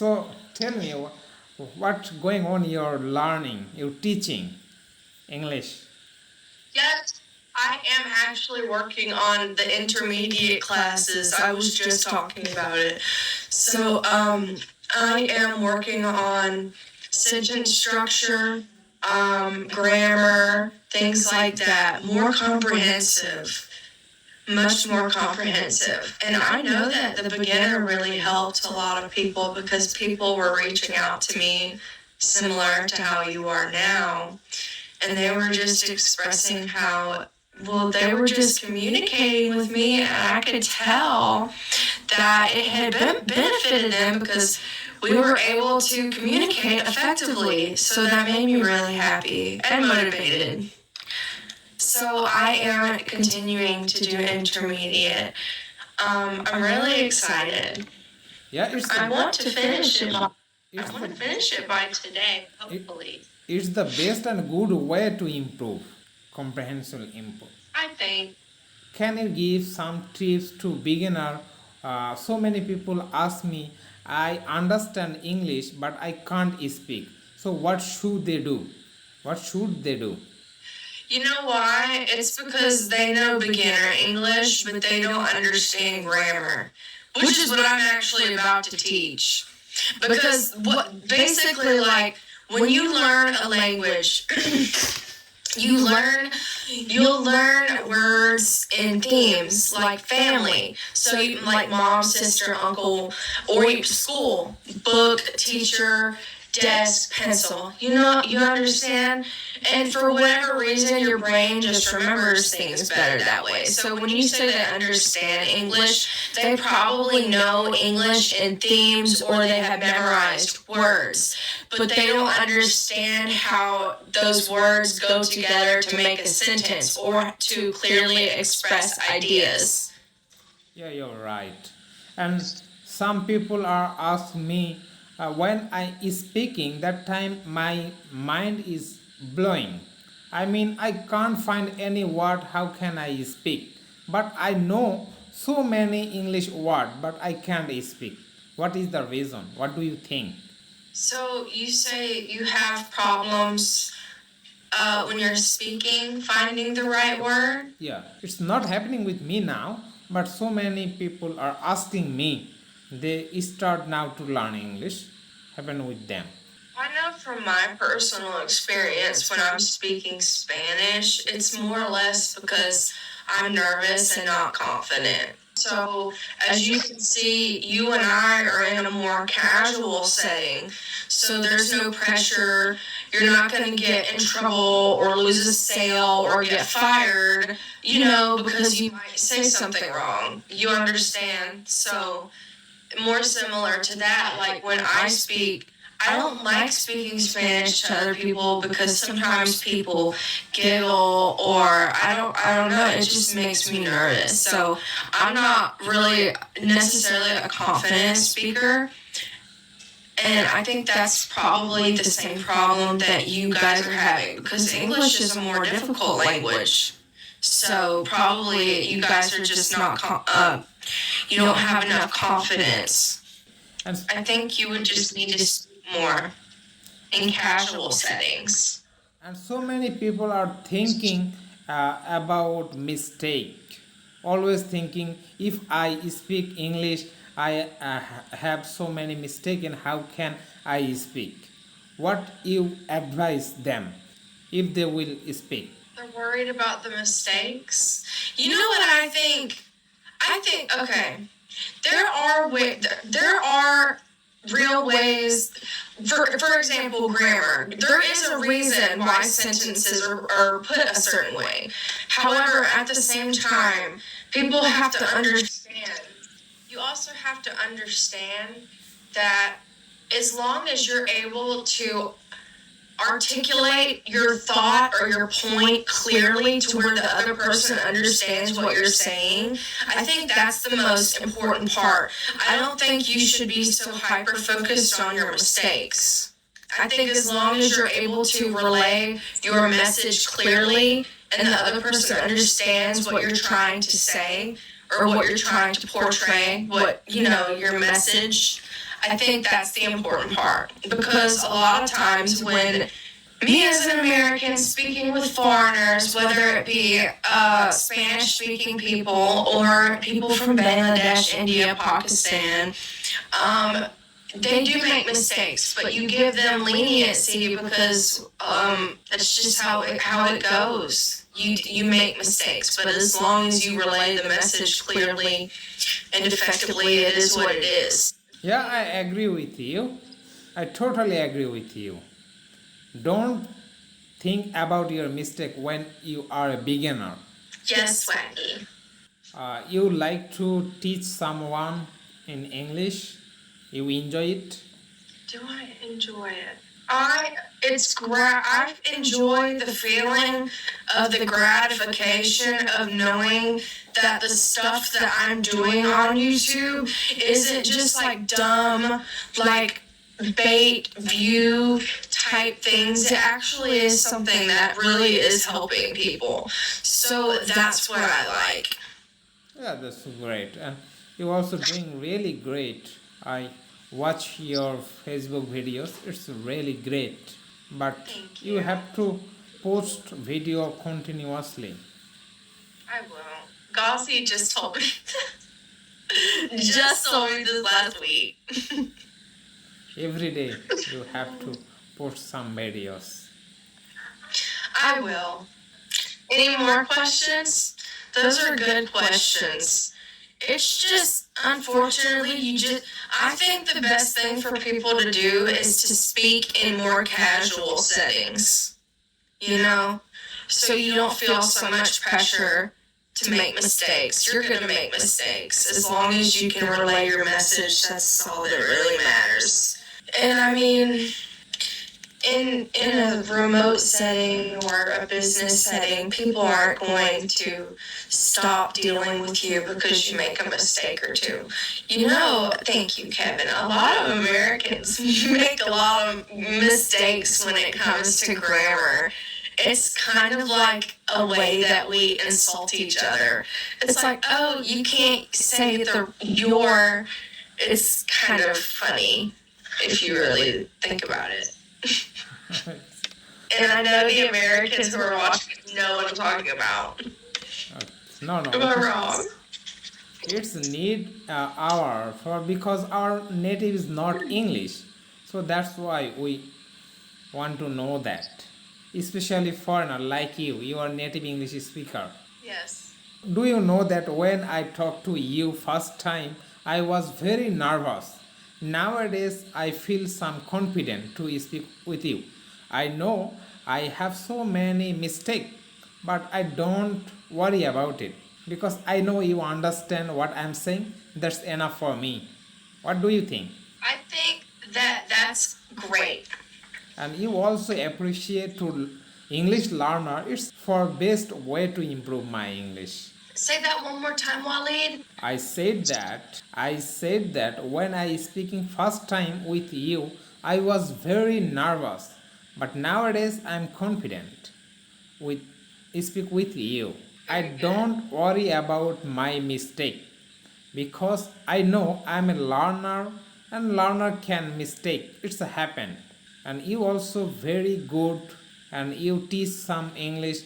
So tell me what's going on you're learning, you're teaching English. Yes, I am actually working on the intermediate classes. I was just talking about it. I am working on sentence structure, grammar, things like that. More comprehensive, much more comprehensive. And I know that the beginner really helped a lot of people because people were reaching out to me similar to how you are now, and they were just expressing how well they were just communicating with me, and I could tell that it had benefited them because we were able to communicate effectively. So that made me really happy and motivated. So I am continuing to do intermediate. I'm really excited. Yeah, it's I the want to finish it. I it's want to the finish it by today, it, hopefully. it's the best and good way to improve comprehensive input. I think. Can you give some tips to beginner? So many people ask me, I understand English but I can't speak. So what should they do? What should they do? You know why? It's because they know beginner English, but they don't understand grammar, which is what I'm actually about to teach. Because what basically, like, when you learn a language, you learn you'll learn words and themes like family. So you like mom, sister, uncle, or school, book, teacher, desk, pencil. You understand? And for whatever reason, your brain just remembers things better that way. So when you say they understand English, they probably know English in themes or they have memorized words, but they don't understand how those words go together to make a sentence or to clearly express ideas. Yeah, you're right. And some people are asking me when I is speaking that time my mind is blowing. I mean I can't find any word. How can I speak? But I know so many English word, but I can't speak. What is the reason? What do you think? So you say you have problems when you're speaking, finding the right word? Yeah, it's not happening with me now, but so many people are asking me. They start now to learn English. Happen with them. I know from my personal experience when I'm speaking Spanish, it's more or less because I'm nervous and not confident. So, as you can see, you and I are in a more casual setting. So, there's no pressure. You're not going to get in trouble or lose a sale or get fired, because you might say something wrong. You understand? So, more similar to that, like when I speak, I don't like speaking Spanish to other people because sometimes people giggle or I don't know, it just makes me nervous. So I'm not really necessarily a confident speaker. And I think that's probably the same problem that you guys are having because English is a more difficult language. So probably you guys are just not, you don't have enough confidence. And I think you would just need to speak more in casual settings. and so many people are thinking about mistake. Always thinking if I speak English, I have so many mistake. And how can I speak? What you advise them if they will speak? They're worried about the mistakes. You know what I think? Okay. There are real ways. For example, grammar. There is a reason why sentences are put a certain way. However, at the same time, people have to understand. You also have to understand that as long as you're able to articulate your thought or your point clearly to where the other person understands what you're saying, I think that's the most important part. I don't think you should be so hyper focused on your mistakes. I think as long as you're able to relay your message clearly and the other person understands what you're trying to say or what you're trying to portray, your message, I think that's the important part because a lot of times when me as an American speaking with foreigners, whether it be Spanish speaking people or people from Bangladesh, India, Pakistan, um, they do make mistakes, but you give them leniency because that's just how it goes. You make mistakes, but as long as you relay the message clearly and effectively, it is what it is. Yeah, I agree with you. I totally agree with you. Don't think about your mistake when you are a beginner. Yes, Swaggy. You like to teach someone in English. You enjoy it. Do I enjoy it? I enjoy the feeling of the gratification of knowing that the stuff that I'm doing on YouTube isn't just like dumb, like bait view type things. It actually is something that really is helping people. So that's what I like. Yeah, that's great. And you're also doing really great. I watch your Facebook videos. It's really great. But Thank you you. have to post video continuously. I will. Gossie just told me. Just told me this last week. Every day you have to post some videos. I will. Any more questions? Those are good questions. It's just, unfortunately, I think the best thing for people to do is to speak in more casual settings, you know? So you don't feel so much pressure to make mistakes. You're going to make mistakes. As long as you can relay your message, that's all that really matters. And I mean, in a remote setting or a business setting, people aren't going to stop dealing with you because you make a mistake or two. You know, thank you, Kevin. A lot of Americans make a lot of mistakes when it comes to grammar. It's kind of like a way that we insult each other. It's like, oh, you can't say the your. It's kind of funny if you really think about it. And I know the Americans who are watching know what I'm talking about. No, no. Am I wrong? It's need our for because our native is not English, so that's why we want to know that. Especially foreigner like you, you are native English speaker. Yes. Do you know that when I talked to you first time, I was very nervous. Nowadays, I feel some confident to speak with you. I know I have so many mistakes, but I don't worry about it because I know you understand what I'm saying. That's enough for me. What do you think? I think that that's great. And you also appreciate to English learner. It's for best way to improve my English. Say that one more time, Waleed. I said that when I speaking first time with you, I was very nervous. But nowadays I'm confident with speak with you. I don't worry about my mistake because I know I'm a learner and learner can mistake. It's a happen. And you also very good and you teach some English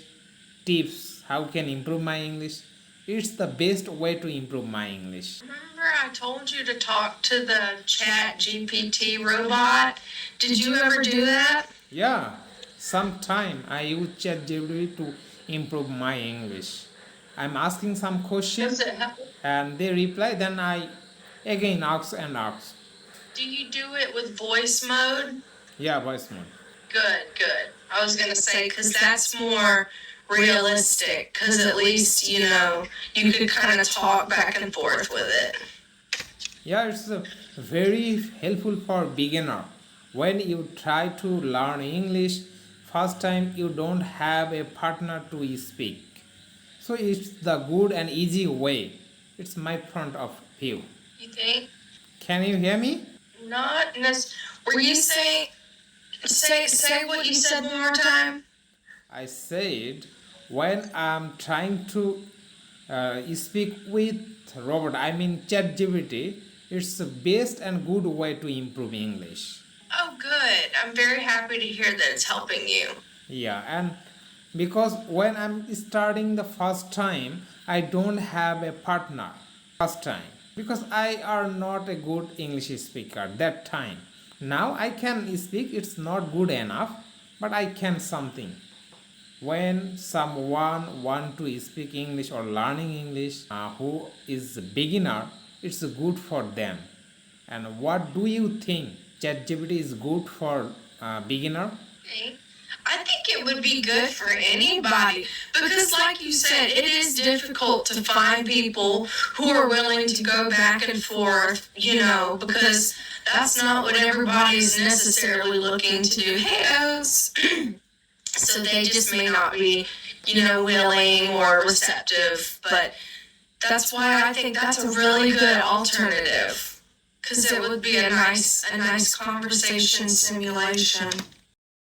tips how can improve my English. It's the best way to improve my English. Remember I told you to talk to the chat GPT robot? Did you ever do that? Yeah, sometime I use ChatGPT to improve my English. I'm asking some questions Does it help? and they reply, then I again ask and ask. Do you do it with voice mode? Yeah, voice mode. Good. I was gonna say, because that's more realistic, because at least, you could kind of talk back and forth with it. Yeah, it's very helpful for beginner. When you try to learn English, first time you don't have a partner to speak. So it's the good and easy way. It's my point of view. You think? Can you hear me? Not necessarily. Were you saying, say what you said one more time? I said when I'm trying to speak with robot, I mean ChatGPT, It's the best and good way to improve English. Oh, good. I'm very happy to hear that it's helping you. Yeah, and because when I'm starting the first time, I don't have a partner first time because I are not a good English speaker that time. Now I can speak, it's not good enough, but I can something. When someone want to speak English or learning English who is a beginner, it's good for them. And what do you think? ChatGPT is good for beginner? Okay. I think it would be good for anybody because, like you said, it is difficult to find people who are willing to go back and forth, because that's not what everybody is necessarily looking to do. Hey, O's. So they just may not be, willing or receptive, but that's why I think that's a really good alternative because it would be a nice conversation simulation.